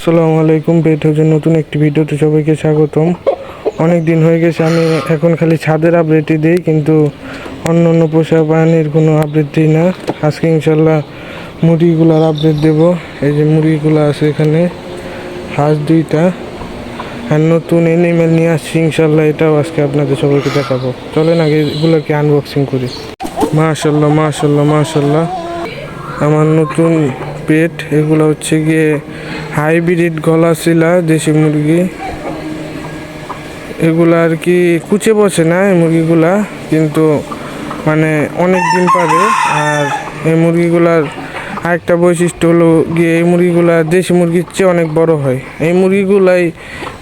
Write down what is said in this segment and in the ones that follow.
আসসালামু আলাইকুম। পেট হাউজের নতুন একটি ভিডিওতে সবাইকে স্বাগতম। অনেক দিন হয়ে গেছে আমি এখন খালি ছাদের আপডেটই দিই, কিন্তু অন্য অন্য পোষা প্রাণীর কোনো আপডেট দিই না। আজকে ইনশাল্লাহ মুরগিগুলার আপডেট দেব। এই যে মুরগিগুলো আছে এখানে, হাঁস দুইটা, আর নতুন এনিমেল নিয়ে আসছি ইনশাল্লাহ, এটাও আজকে আপনাদের সবাইকে দেখাবো। চলেন আগে এগুলোকে আনবক্সিং করি। মাশাল্লাহ মাশাল্লাহ মাশাল্লাহ, আমার নতুন পেট। এগুলো হচ্ছে গিয়ে হাইব্রিড গলাশিলা দেশি মুরগি। এগুলা আর কি কুচে বসে না এই মুরগিগুলা, কিন্তু মানে অনেক দিন পারে। আর এই মুরগিগুলার আরেকটা বৈশিষ্ট্য হলো গিয়ে এই মুরগিগুলা দেশি মুরগির চেয়ে অনেক বড় হয়। এই মুরগিগুলাই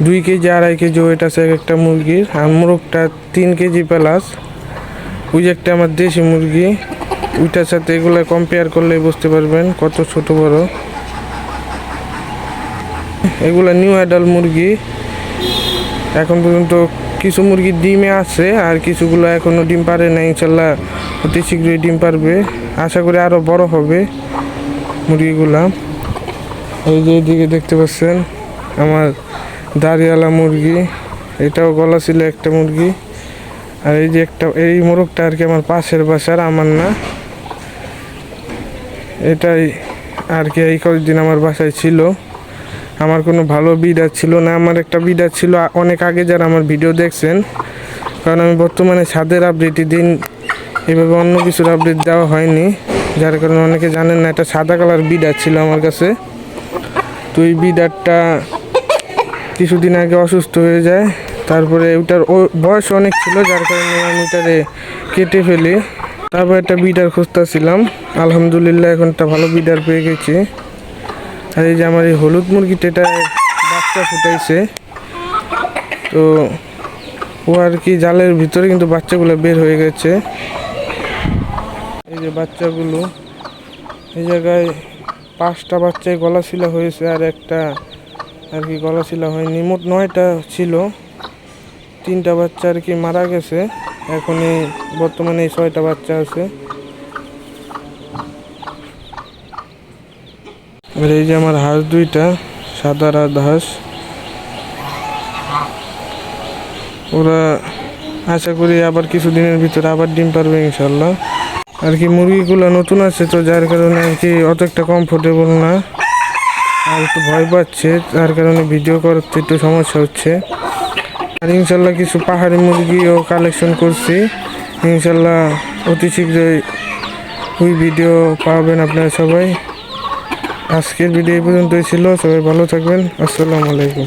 2 কেজি 2.5 কেজি ওয়েট আছে এক একটা মুরগির, আর মোরগটা 3 কেজি প্লাস। ওই যে একটা আমার দেশি মুরগি, ওইটার সাথে এগুলো কম্পেয়ার করলে বুঝতে পারবেন কত ছোট বড়। এগুলা নিউ অ্যাডাল্ট মুরগি। এখন পর্যন্ত কিছু মুরগি ডিমে আছে, আর কিছুগুলো এখনও ডিম পারে না। ইনশাল্লাহ অতি শীঘ্রই ডিম পারবে, আশা করি আরও বড় হবে মুরগিগুলা। এই যে এদিকে দেখতে পাচ্ছেন আমার দাড়িওয়ালা মুরগি, এটাও গলা ছিল একটা মুরগি। আর এই যে একটা এই মোরগটা আর কি আমার পাশের বাসার, আমার না। এটাই আর কি এই কয়েকদিন আমার বাসায় ছিল। আমার কোনো ভালো বিডার ছিল না, আমার একটা বিডার ছিল অনেক আগে, যারা আমার ভিডিও দেখছেন। কারণ আমি বর্তমানে ছাদের আপডেটই দিন, এভাবে অন্য কিছুর আপডেট দেওয়া হয়নি, যার কারণে অনেকে জানেন না। একটা সাদা কালার বিডার ছিল আমার কাছে। তো এই বিডারটা কিছুদিন আগে অসুস্থ হয়ে যায়, তারপরে ওটার বয়স অনেক ছিল, যার কারণে আমি ওটারে কেটে ফেলি। তারপর একটা বিডার খুঁজতেছিলাম, আলহামদুলিল্লাহ এখন একটা ভালো বিডার পেয়ে গেছি। আর এই যে আমার এই হলুদ মুরগিটা, এটা বাচ্চা ফুটাইছে। তো ও আর কি জালের ভিতরে কিন্তু বাচ্চাগুলো বের হয়ে গেছে। এই যে বাচ্চাগুলো, এই জায়গায় 5টা বাচ্চায় গলাশিলা হয়েছে, আর একটা আর কি গলাশিলা হয়নি। মোট 9টা ছিল, 3টা বাচ্চা আর কি মারা গেছে। এখন এই বর্তমানে এই 6টা বাচ্চা আছে। আর এই যে আমার হাঁস দুইটা, সাদা রাজহাঁস। ওরা আশা করি আবার কিছুদিনের ভিতরে আবার ডিম পারবে ইনশাল্লাহ। আর কি মুরগিগুলো নতুন আছে, তো যার কারণে আর কি অত একটা কমফোর্টেবল না, আর একটু ভয় পাচ্ছে, যার কারণে ভিডিও করতে একটু সমস্যা হচ্ছে। আর ইনশাল্লাহ কিছু পাহাড়ি মুরগিও কালেকশন করছি, ইনশাল্লাহ অতি শীঘ্রই ওই ভিডিও পাবেন আপনারা সবাই। আজকের ভিডিও এই পর্যন্তই ছিল, সবাই ভালো থাকবেন। আসসালামু আলাইকুম।